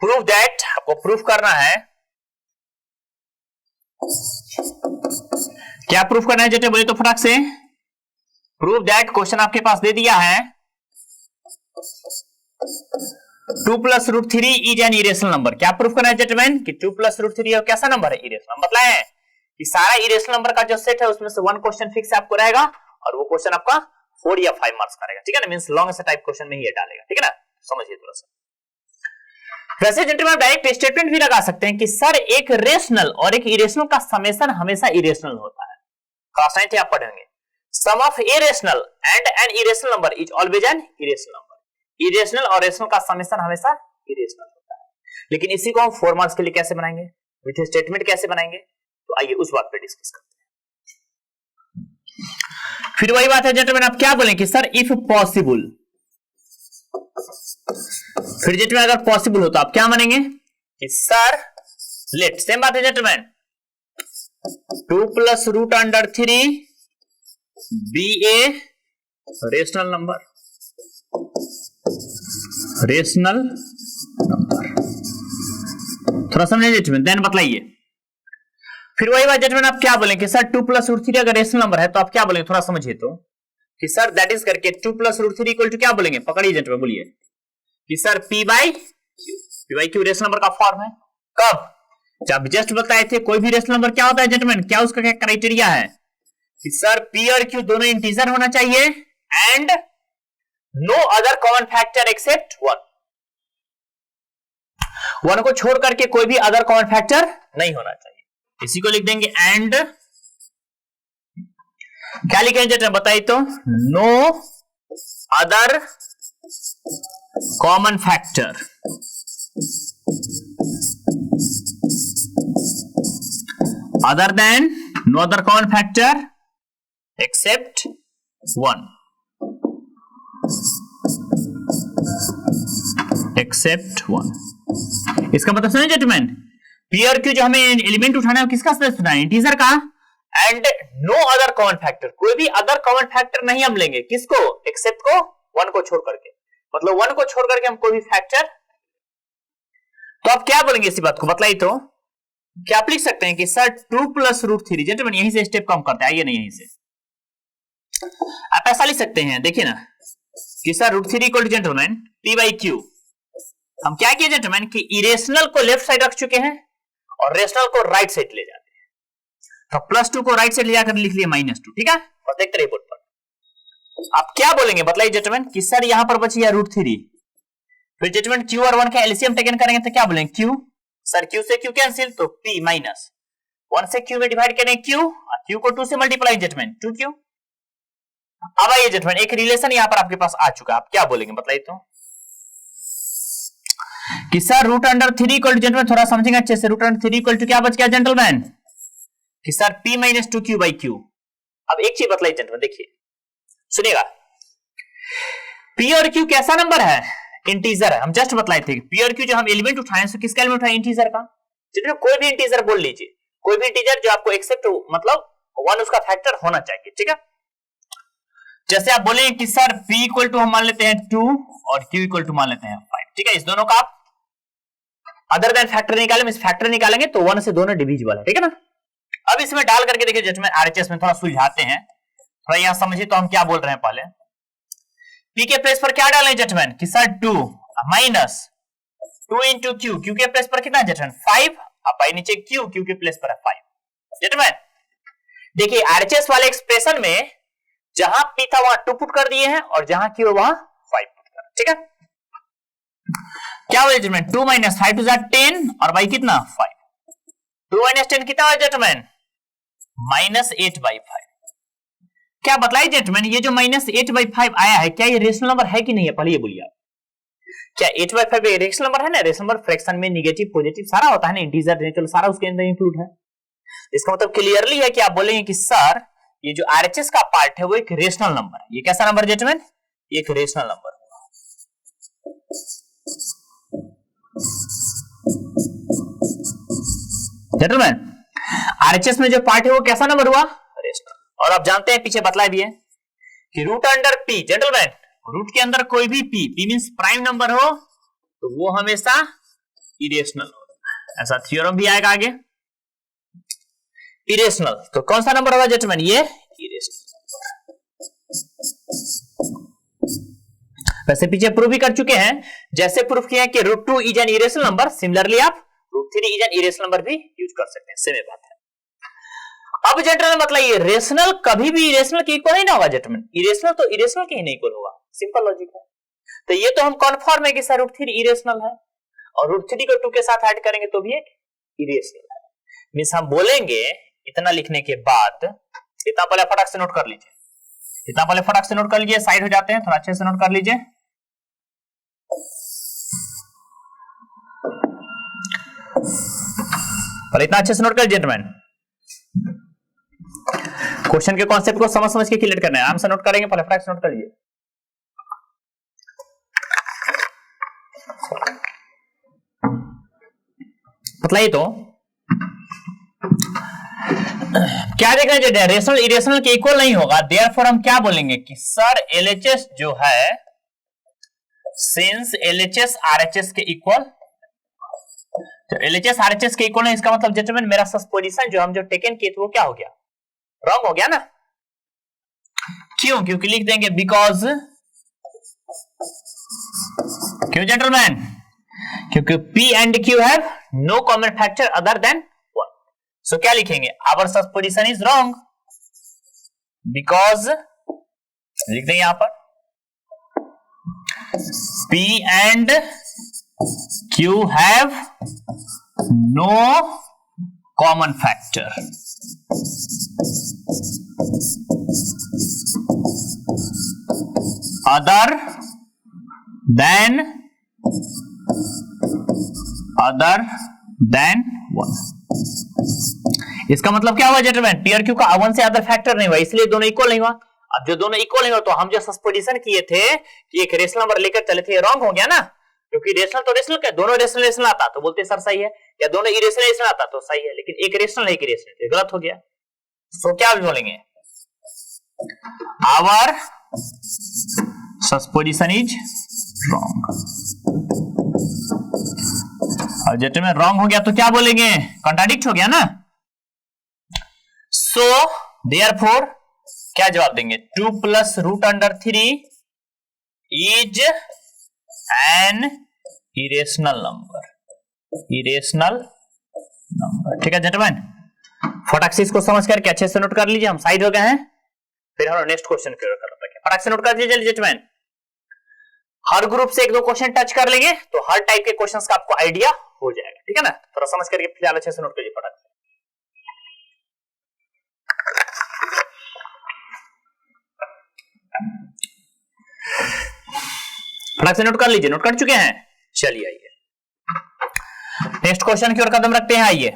Prove that, आपको proof करना है, क्या प्रूफ करना है जेटे बोले तो फटाक से, प्रूव दैट क्वेश्चन आपके पास दे दिया है 2 + √3 इज एन इरेशनल नंबर। क्या प्रूफ करना है जेटमैन कि 2 + √3 कैसा नंबर है, इरेशनल। मतलब है कि सारा इरेशनल नंबर का जो सेट है उसमें से 1 क्वेश्चन फिक्स आपको रहेगा और वो क्वेश्चन आपका 4 या 5 मार्क्स का रहेगा, ठीक है ना, मींस लॉन्ग से टाइप क्वेश्चन में ही ये डालेगा, ठीक है ना, समझिए थोड़ा सा। वैसे जेंटलमैन डायरेक्ट स्टेटमेंट भी लगा सकते हैं कि सर एक रेशनल और एक इरेशनल का समेशन हमेशा इरेशनल होता है। क्लास 9 आप पढ़ेंगे, sum of a rational and an irrational number is always an irrational number. Irrational और रेशनल का समेशन हमेशा इरेशनल होता है। लेकिन इसी को हम 4 मार्क्स के लिए कैसे बनाएंगे, विथ स्टेटमेंट कैसे बनाएंगे, तो आइए उस बात पे डिस्कस करते हैं। फिर वही बात है जेंटलमैन, आप क्या बोलेंगे कि सर इफ पॉसिबल, फिर जेंटलमैन अगर पॉसिबल हो तो आप क्या मानेंगे कि सर लेट, सेम बात है gentleman, 2 + √3 be a rational number, rational number, थोड़ा समझिए जेंटलमैन, देन बतलाइए। फिर वही बात जेंटलमैन, आप क्या बोलेंगे सर 2 + √3 अगर रेशनल नंबर है तो आप क्या बोलेंगे, थोड़ा समझिए तो, कि सर दैट इज करके 2 + √3 इक्वल टू क्या बोलेंगे, पकड़िए जेंटलमैन, बोलिए कि सर P/Q रेशनल नंबर का फॉर्म है। कब, जब जस्ट बताए थे कोई भी रेशनल नंबर क्या होता है जेंटलमैन, क्या उसका क्या क्राइटेरिया है कि सर P और Q दोनों इंटीजर होना चाहिए and no other common factor except 1 को छोड़ करके कोई भी अदर कॉमन फैक्टर नहीं होना चाहिए। इसी को लिख देंगे एंड क्या लिखेंगे जेंटलमैन बताइए तो, no other common factor other than no other common factor except 1, except 1। इसका मतलब समझे जेंटलमैन, P और Q जो हमें एलिमेंट उठाना है किसका सदस्य है, इंटीजर का, and no other common factor, कोई भी अदर कॉमन फैक्टर नहीं हम लेंगे, किसको, एक्सेप्ट को, 1 को छोड़ करके, मतलब 1 को छोड़ करके हम कोई भी फैक्टर। तो आप क्या बोलेंगे इसी बात को बतलाइए तो, क्या आप लिख सकते हैं कि सर 2 + √3, जेंटलमैन यहीं से स्टेप कम करते हैं, आइए ना यहीं से आप ऐसा लिख सकते हैं, देखिए ना कि sir √3 equal two gentleman P/Q। हम क्या किए जेंटलमैन कि इरेशनल को लेफ्ट साइड रख चुके हैं और रेशनल को राइट साइड ले जाते हैं, तो +2 को राइट साइड ले जाकर लिख लिए -2, ठीक है, और देखते रहिए बोर्ड पर। आप क्या बोलेंगे बतलाइए जेंटलमैन कि सर यहां पर बची है √3, फिर जेंटलमैन Q और 1 का एलसीएम टेकन करेंगे तो क्या बोलेंगे, Q, सर Q से Q कैंसिल तो P माइनस 1 से Q में डिवाइड करेंगे Q और Q को 2 से मल्टीप्लाई जेंटलमैन 2Q। अब आइए जेंटलमैन एक रिलेशन यहां पर आपके पास आ चुका, आप क्या बोलेंगे बताइए तो, कि सर √3 इक्वल टू जेंटलमैन, थोड़ा समझेंगे अच्छे से, √3 इक्वल टू क्या बच गया जेंटलमैन कि सर P - 2Q/Q। अब एक चीज बतलाइए जेंटलमैन, देखिए सुनिएगा, P और Q कैसा नंबर है, इंटीजर है। हम जस्ट बतलाए थे P और Q जो हम एलिमेंट उठाए तो किसका एलिमेंट उठाए, इंटीजर का। जितने कोई भी इंटीजर बोल लीजिए, कोई भी इंटीजर जो आपको एक्सेप्ट मतलब 1 उसका फैक्टर होना चाहिए, ठीक है। जैसे आप बोले कि सर P इक्वल टू हम मान लेते हैं 2 और Q इक्वल टू मान लेते हैं 5, ठीक है। इस दोनों का आप अदर देन फैक्टर निकालें, इस फैक्टर निकालेंगे तो 1 से दोनों डिविजिबल है, ठीक है ना। अब इसमें डाल करके देखिए जेंटलमैन आरएचएस में थोड़ा सुलझाते हैं, थोड़ा यहां समझिए तो हम क्या बोल रहे हैं। पहले P के प्लेस पर क्या डालें जेंटलमैन कि sir 2 minus 2 into Q, Q के प्लेस पर कितना जेंटलमैन 5, अब आई नीचे Q के प्लेस पर है 5 जेंटलमैन। देखिए आरएचएस वाले एक्सप्रेशन में जहां P था वहां 2 पुट कर दिए हैं और जहां Q है वहां 5 पुट कर, ठीक है। क्या हो जेंटलमैन 2 - 5 टू 10 और बाई कितना 5, 2 - 10 कितना हो जेंटलमैन -8/5। क्या बतलाइए जेंटलमैन ये जो -8/5 आया है क्या ये रेशनल नंबर है कि नहीं है, पहले ये बोलिए आप। क्या 8/5 रेशनल नंबर है ना, रेशनल नंबर फ्रैक्शन में नेगेटिव पॉजिटिव सारा होता है ना, इंटीजर नेचुरल सारा उसके अंदर इंक्लूड है। इसका मतलब क्लियरली है कि आप बोलेंगे कि सर ये जो आरएचएस का पार्ट है वो एक रेशनल नंबर है। ये कैसा नंबर जेंटलमैन, एक रेशनल नंबर होगा। जेंटलमैन आरएचएस में जो पार्ट है वो कैसा नंबर हुआ, रेशनल। और आप जानते हैं पीछे बतलाए भी है कि root under P gentleman, root के अंदर कोई भी पी मींस प्राइम नंबर हो तो वो हमेशा इरेशनल होता है, ऐसा थ्योरम भी आएगा आगे। इरेशनल तो कौन सा नंबर होगा जेंटलमैन, ये इरेशनल। वैसे पीछे प्रूव भी कर चुके हैं, जैसे प्रूफ किया कि √2 is an irrational number, similarly आप √3 इज एन इरेशनल नंबर भी यूज कर सकते हैं, सेम बात है। अब जेंटलमैन मतलब ये रेशनल कभी भी इरेशनल के इक्वल नहीं ना होगा जेंटलमैन, इरेशनल तो इरेशनल के ही नहीं इक्वल होगा, सिंपल लॉजिक है। तो ये तो हम कन्फर्म है कि सर √3 इरेशनल है, और √3 को 2 के साथ ऐड करेंगे तो भी एक इरेशनल है। मींस हम बोलेंगे इतना लिखने के बाद, इतना पहले फटाक से नोट कर लीजिए, इतना पहले फटाक से नोट कर लीजिए, साइड हो जाते हैं, थोड़ा अच्छे से नोट कर लीजिए। पहले इतना अच्छे से नोट कर लीजिए जेंटलमैन, क्वेश्चन के कॉन्सेप्ट को समझ समझ के क्लियर करना है, आराम से नोट करेंगे, पहले फटाक से नोट कर लीजिए। मतलब ये तो क्या देख रहे हैं, रेशनल इरेशनल के इक्वल नहीं होगा, देयरफॉर हम क्या बोलेंगे कि सर एलएचएस जो है, सिंस एलएचएस आरएचएस के इक्वल, तो एलएचएस आरएचएस के इक्वल है, इसका मतलब जेंटलमैन मेरा सस्पोजिशन जो हम जो टेकन किए थे वो क्या हो गया, रॉन्ग हो गया ना। क्यों, क्योंकि लिख देंगे बिकॉज, क्यों जेंटलमैन, क्योंकि P and Q have no common factor other than 1, so क्या लिखेंगे, our supposition is wrong because, लिख देंगे यहां पर P and Q have no common factor other than 1। इसका मतलब क्या हुआ जेंटलमैन, P और Q का 1 से अदर फैक्टर नहीं हुआ, इसलिए दोनों इक्वल नहीं हुआ। अब जो दोनों इक्वल नहीं हुआ तो हम जो सस्पोजिशन किए थे कि एक रेशनल नंबर लेकर चले थे, रॉन्ग हो गया ना, क्योंकि रेशनल तो रेशनल क्या, दोनों रेशनल आता तो बोलते सर सही है, या दोनों इरेशनल आता तो सही है, लेकिन एक रेशनल है एक इरेशनल, गलत हो गया। तो क्या बोलेंगे, आवर सस्पोजिशन इज रॉन्ग। और जेंटलमैन रॉन्ग हो गया तो क्या बोलेंगे, कॉन्ट्राडिक्ट हो गया ना। सो देयरफॉर क्या जवाब देंगे, 2 + √3 is an irrational number, irrational number. ठीक है जेंटलमैन, फटाक से इसको समझ करके अच्छे से नोट कर लीजिए, हम साइड हो गए हैं, फिर हम नेक्स्ट क्वेश्चन की ओर कर रहे हैं। फटाक से नोट कर लीजिए जेंटलमैन, हर ग्रुप से 1-2 क्वेश्चन टच कर लेंगे तो हर टाइप के क्वेश्चंस का आपको आइडिया हो जाएगा, ठीक है ना। थोड़ा समझ करके फिलहाल अच्छे से नोट करिए फटाक से। फटाक से नोट कर लीजिए, नोट कर चुके हैं, चलिए आइए नेक्स्ट क्वेश्चन की ओर कदम रखते हैं। आइए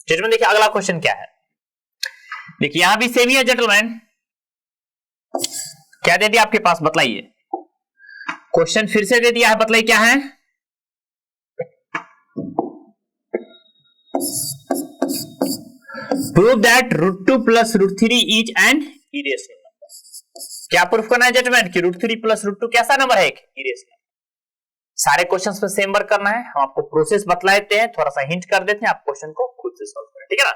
जेंटलमैन देखिए अगला क्वेश्चन क्या है, देखिए यहां भी सेम ही है जेंटलमैन, क्या दे दिया आपके पास बतलाइए, क्वेश्चन फिर से दे दिया है, बतलाइए क्या है। Prove that √2 + √3 is an irrational number. क्या प्रूफ करना है जेंटलमैन कि √3 + √2 कैसा नंबर है, एक इरेशनल। सारे क्वेश्चंस पे सेम वर्क करना है, हम आपको प्रोसेस बतला देते हैं, थोड़ा सा हिंट कर देते हैं, आप क्वेश्चन को खुद से सॉल्व करें, ठीक है ना।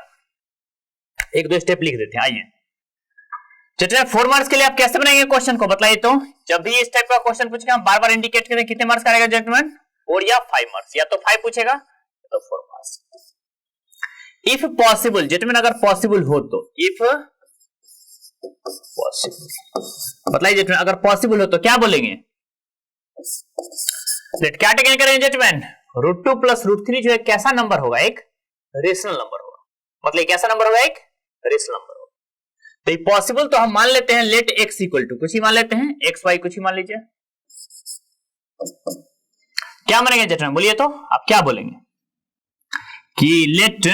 1-2 स्टेप लिख देते हैं। आइए जेंटलमैन 4 मार्क्स के लिए आप कैसे बनाएंगे क्वेश्चन को बताइए, तो जब भी इस टाइप का क्वेश्चन पूछेगा हम बार बार इंडिकेट करें कितने मार्क्स का आएगा जेंटलमैन, 4 या 5 मार्क्स, या तो 5 पूछेगा तो 4 मार्क्स। इफ पॉसिबल जेंटलमैन, अगर पॉसिबल हो तो, इफ पॉसिबल बताइए जेंटलमैन, अगर पॉसिबल हो तो क्या बोलेंगे, लेट क्या टेकन करेंगे जेंटलमैन, √2 + √3 जो है कैसा नंबर होगा, एक रेशनल नंबर होगा, मतलब कैसा नंबर होगा, एक रेशनल नंबर होगा। तो पॉसिबल तो हम मान लेते हैं लेट x इक्वल टू कुछ ही मान लेते हैं, x y कुछ ही मान लीजिए, क्या मानेंगे जेंटलमैन बोलिए, तो आप क्या बोलेंगे कि लेट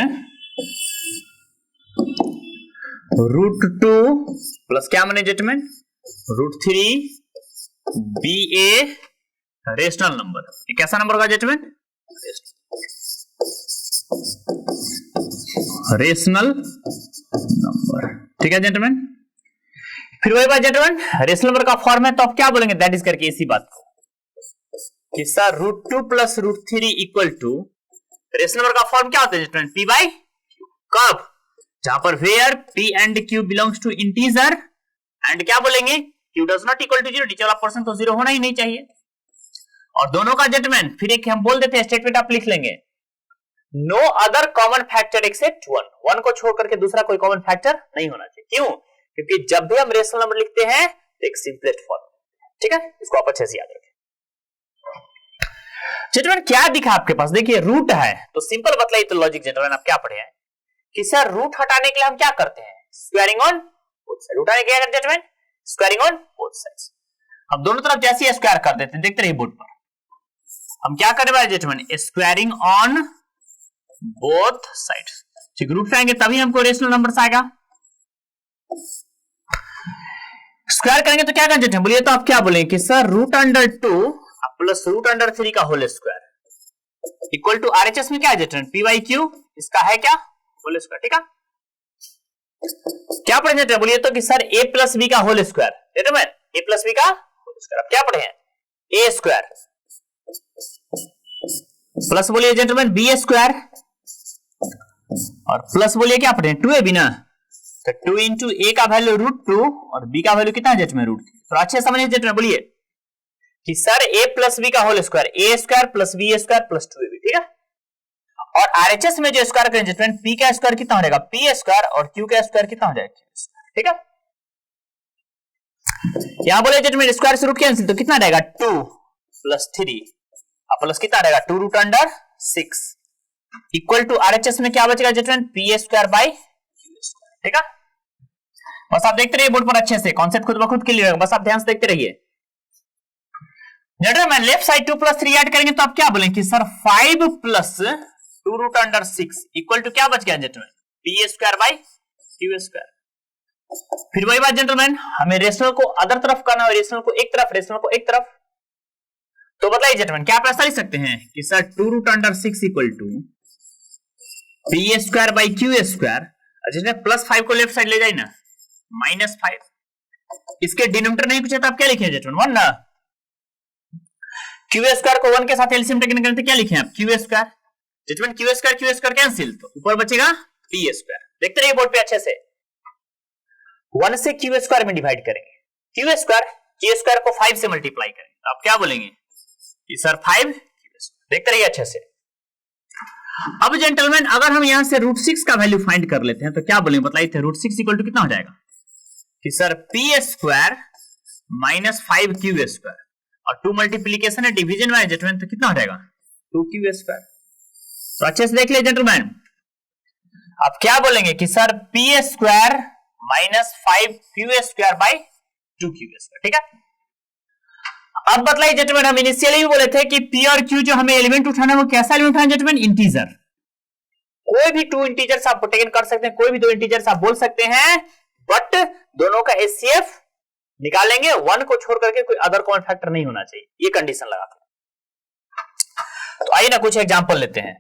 √2 प्लस क्या माने gentleman √3 be a rational number, ये कैसा नंबर होगा जेंटलमैन, रेशनल नंबर, ठीक है जेंटलमैन। फिर वही बात जेंटलमैन, रेशनल नंबर का फॉर्म है तो आप क्या बोलेंगे, दैट इज करके इसी बात को, कि sir √2 plus √3 equal to rational number का फॉर्म क्या होता है स्टूडेंट? P by Q। कब? जहां पर where P and Q belongs to integer and क्या बोलेंगे? Q does not equal to 0, नीचे वाला पर्सन तो 0 होना ही नहीं चाहिए। और दोनों का जेंटलमैन फिर एक हम बोल देते हैं स्टेटमेंट आप लिख लेंगे, no other common factor except 1 को छोड़ करके दूसरा कोई कॉमन फैक्टर नहीं होना चाहिए। क्यों? क्योंकि जब भी हम रेशनल नंबर लिखते हैं तो एक सिंपलेस्ट फॉर्म, ठीक है, इसको आप अच्छे से याद रखें। जेंटलमैन क्या दिखा आपके पास? देखिए रूट है तो सिंपल बतलाइए तो लॉजिक जेंटलमैन आप क्या पढ़े हैं कि सर रूट हटाने के लिए हम क्या करते हैं? Squaring on both side. Root हटाने के लिए क्या करते हैं gentleman? Squaring on both sides. अब दोनों तरफ जैसे स्क्वायर कर देते हैं, देखते रहिए बोर्ड पर हम क्या करने वाले gentleman? Squaring on both sides. ठीक, रूट हटाएंगे तभी हमको रेशनल नंबर आएगा। स्क्वायर करेंगे तो क्या करेंगे बोलिए तो आप क्या बोलेंगे कि सर √2 प्लस √3 का whole square equal to RHS में क्या है जेटन? P बाई Q, इसका है क्या? Whole square. ठीक है, क्या पढ़े जेटन बोलिए तो कि सर A प्लस B का होल स्क्वायर। जेटन A प्लस B का होल स्क्वायर। अब क्या पढ़े हैं? A स्क्वायर प्लस बोलिए जेंटलमैन B स्क्वायर और प्लस बोलिए क्या पढ़े? 2AB ना, तो 2 इंटू A का वैल्यू √2 और B का वैल्यू कितना है जेटलमैन? √3। तो अच्छे समझिए जेटलमैन बोलिए कि सर A प्लस B का whole square, A square plus B square plus 2AB। ठीक है, और RHS में जो स्क्वायर करेंगे जेटलमैन P का स्क्वायर कितना हो जाएगा? P स्क्वायर और Q का स्क्वायर कितना हो जाएगा? Q square. ठीक है, यहां बोले जेटलमैन स्क्वायर से रूट कैंसिल तो कितना रहेगा? 2 प्लस 3 और प्लस कितना रहेगा? 2√6 इक्वल टू RHS में क्या बचेगा जेटलमैन? P square by Q square. ठीक है, बस आप देखते रहिए बोर्ड पर अच्छे से, कॉन्सेप्ट खुद ब खुद क्लियर होगा, बस आप ध्यान से देखते रहिए। जेटलमैन लेफ्ट साइड 2 प्लस 3 ऐड करेंगे तो आप क्या बोलेंगे कि सर 5 प्लस 2√6 इक्वल टू क्या बच गया जेटलमैन? P square by Q square. फिर वही बात जेंटलमैन, हमें रेशनल को अदर तरफ करना है, रेशनल को एक तरफ, रेशनल को एक तरफ। तो बताइए जेंटलमैन क्या आप ऐसा लिख सकते हैं कि sir 2√6 equal to P square by Q square. अच्छा प्लस 5 को लेफ्ट साइड ले जाइए ना, -5। इसके डिनोमिनेटर नहीं पूछा तो आप क्या लिखे जेंटलमैन? 1 ना। Q स्क्वायर को 1 के साथ एलसीएम टेकने के लिए क्या लिखे आप? Q square. Gentleman Q square cancel, तो ऊपर बचेगा P स्क्वायर। देखते रहिए बोर्ड पे अच्छे से, 1 से Q स्क्वायर में डिवाइड करेंगे, Q स्क्वायर को 5 से मल्टीप्लाई करेंगे तो आप क्या बोलेंगे कि सर 5 Q स्क्वायर। देखते रहिए अच्छे से। अब जेंटलमैन अगर हम यहां से √6 का वैल्यू फाइंड कर लेते हैं तो क्या बोलेंगे बताइए थे? √6 इक्वल टू कितना हो जाएगा कि sir P square minus 5Q square और 2 मल्टीप्लीकेशन है, डिवीजन में है जेंटलमैन, तो कितना हो जाएगा? 2Q square. तो अच्छे से देख लिया जेंटलमैन, आप क्या बोलेंगे कि sir P square minus 5Q square by 2Q square. ठीक है, अब बतलाइए जेंटलमैन, हम इनिशियली भी बोले थे कि P और Q जो हमें एलिमेंट उठाना है वो कैसा एलिमेंट उठाना जेंटलमैन? इंटीजर। कोई भी 2 इंटीजर्स आप टेकन कर सकते हैं, कोई भी 2 इंटीजर्स आप बोल सकते हैं, बट दोनों का HCF निकालेंगे, 1 को छोड़ करके कोई अदर कॉमन फैक्टर नहीं होना चाहिए, ये कंडीशन लगाते हैं। तो आइए ना कुछ एग्जांपल लेते हैं।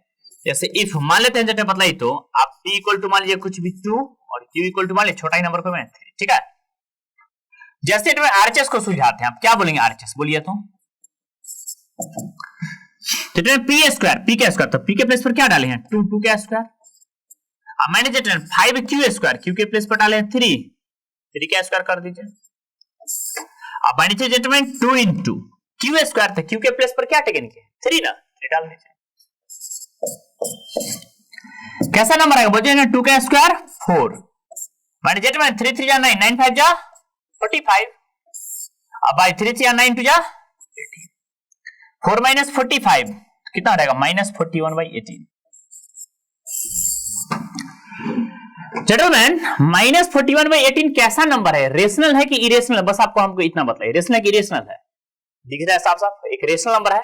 जैसे इफ मान लेते हैं जेंटलमैन बतलाइए तो आप P इक्वल टू मान लीजिए कुछ भी 2 और Q इक्वल टू मान लीजिए छोटा ही नंबर को मैं 3। ठीक है, जैसे RHS को सुलझाते हैं, आप क्या बोलेंगे RHS बोलिए तो? P स्क्वायर, P का स्क्वायर, तो P के प्लेस पर क्या डाले हैं? 2 का स्क्वायर। अब मैंने जेंटलमैन 5Q स्क्वायर, Q के प्लेस पर डाले हैं 3 का स्क्वायर कर दीजिए। अब मान लीजिए जेंटलमैन 2 इंटू Q स्क्वायर, तो Q के प्लेस पर क्या टेकन किया? 3 ना, 3 डाल दीजिए। कैसा नंबर आएगा बोलिए ना? 2 का स्क्वायर 4। मान लीजिए जेंटलमैन 3 3 जा 9, 9 5 जा 45। अब भाई 3 3 9 2 जा 18। 4 माइनस 45 कितना रहेगा? -41/18। जेंटलमैन -41/18 कैसा नंबर है? रेशनल है कि इरेशनल है? बस आपको हमको इतना बताइए, रेशनल है कि इरेशनल है? दिख रहा है साफ साफ, एक रेशनल नंबर है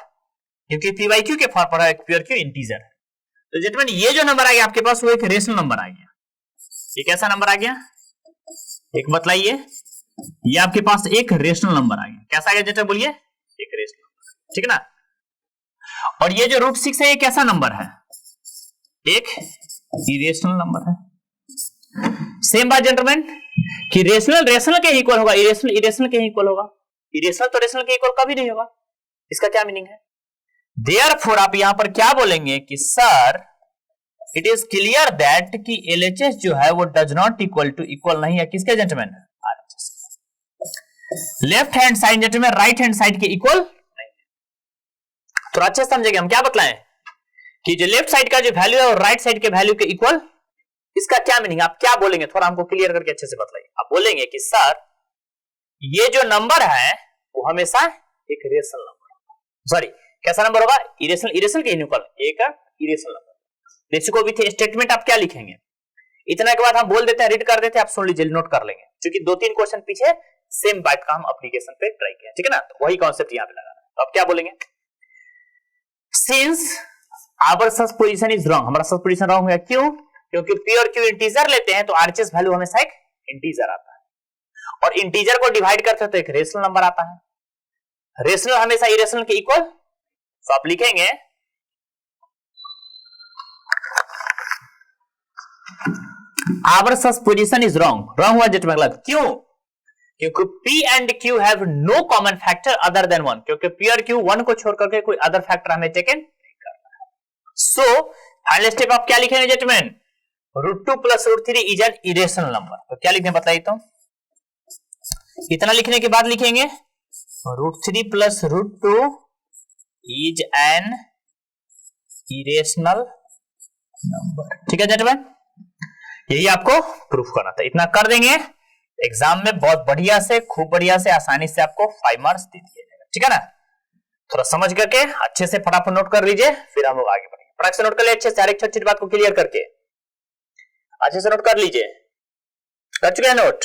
क्योंकि P बाई Q के फॉर्म पर है, P और Q इंटीजर है। तो जेंटलमैन ये जो नंबर आ गया आपके पास वो एक रेशनल नंबर आ गया। ये कैसा नंबर आ गया? एक बताइए, ये आपके पास एक रेशनल नंबर आ गया। कैसा आ गया जेंटलमैन बोलिए? एक रेशनल नंबर, ठीक है ना। और ये जो √6 है ये कैसा नंबर है? एक इरेशनल नंबर है। सेम बात जेंटलमैन कि रेशनल रेशनल के इक्वल होगा, इरेशनल इरेशनल के इक्वल होगा। इरेशनल तो रेशनल के इक्वल कभी नहीं होगा। इसका क्या मीनिंग है? देयरफॉर आप यहां पर क्या बोलेंगे कि sir it is clear that कि LHS जो है वो डज नॉट इक्वल नहीं है किसके gentleman, RHS। Left hand side gentleman right hand side के इक्वल नहीं है। तो अच्छे समझेंगे हम क्या बतलाएं कि जो लेफ्ट साइड का जो वैल्यू है और राइट साइड के वैल्यू के इक्वल, इसका क्या मीनिंग, आप क्या बोलेंगे थोड़ा हमको क्लियर करके अच्छे से बताइए। आप बोलेंगे कि सर ये जो नंबर है वो हमेशा एक रेशनल नंबर होगा, सॉरी कैसा नंबर होगा, इरेशनल के इक्वल, एक इरेशनल नंबर। इसको भी स्टेटमेंट आप क्या लिखेंगे, इतना के बाद हम बोल देते हैं, रीड कर देते हैं, आप सुन लीजिए, नोट कर लेंगे, क्योंकि 2-3 क्वेश्चन पीछे सेम बात का हम एप्लीकेशन पे ट्राई किया, ठीक है ना, तो वही कॉन्सेप्ट यहां पे लगाना है। तो आप क्या बोलेंगे, since our supposition is wrong, हमारा सस्पोजिशन रॉन्ग है, क्यों, क्योंकि P और Q इंटीजर लेते हैं तो RHS वैल्यू हमेशा एक इंटीजर आता है, और इंटीजर को डिवाइड करते हैं तो एक रेशनल नंबर आता है, रेशनल हमेशा इरेशनल के इक्वल। तो आप लिखेंगे our supposition is wrong, wrong हुआ जेट मतलब क्यों, क्योंकि P and Q have no common factor other than 1, क्योंकि P और Q 1 को छोड़ करके कोई अदर फैक्टर हमें टेकन नहीं करना है। सो फाइनल स्टेप आप क्या लिखेंगे jetman, √2 + √3 is an irrational number. तो क्या लिखने बताइए, तो इतना लिखने के बाद लिखेंगे √3 + √2 इज एन इरेशनल नंबर, ठीक है जेटमैन, यही आपको प्रूफ करना था। इतना कर देंगे, एग्जाम में बहुत बढ़िया से, खूब बढ़िया से, आसानी से आपको 5 मार्क्स दे दिए जाएगा, ठीक है ना। थोड़ा समझ करके अच्छे से फटाफट नोट कर लीजिए, फिर हम लोग आगे बढ़ेंगे। फटाक से नोट कर ले अच्छे से, हर एक छोटी छोटी बात को क्लियर करके अच्छे से नोट कर लीजिए। कर चुके हैं नोट?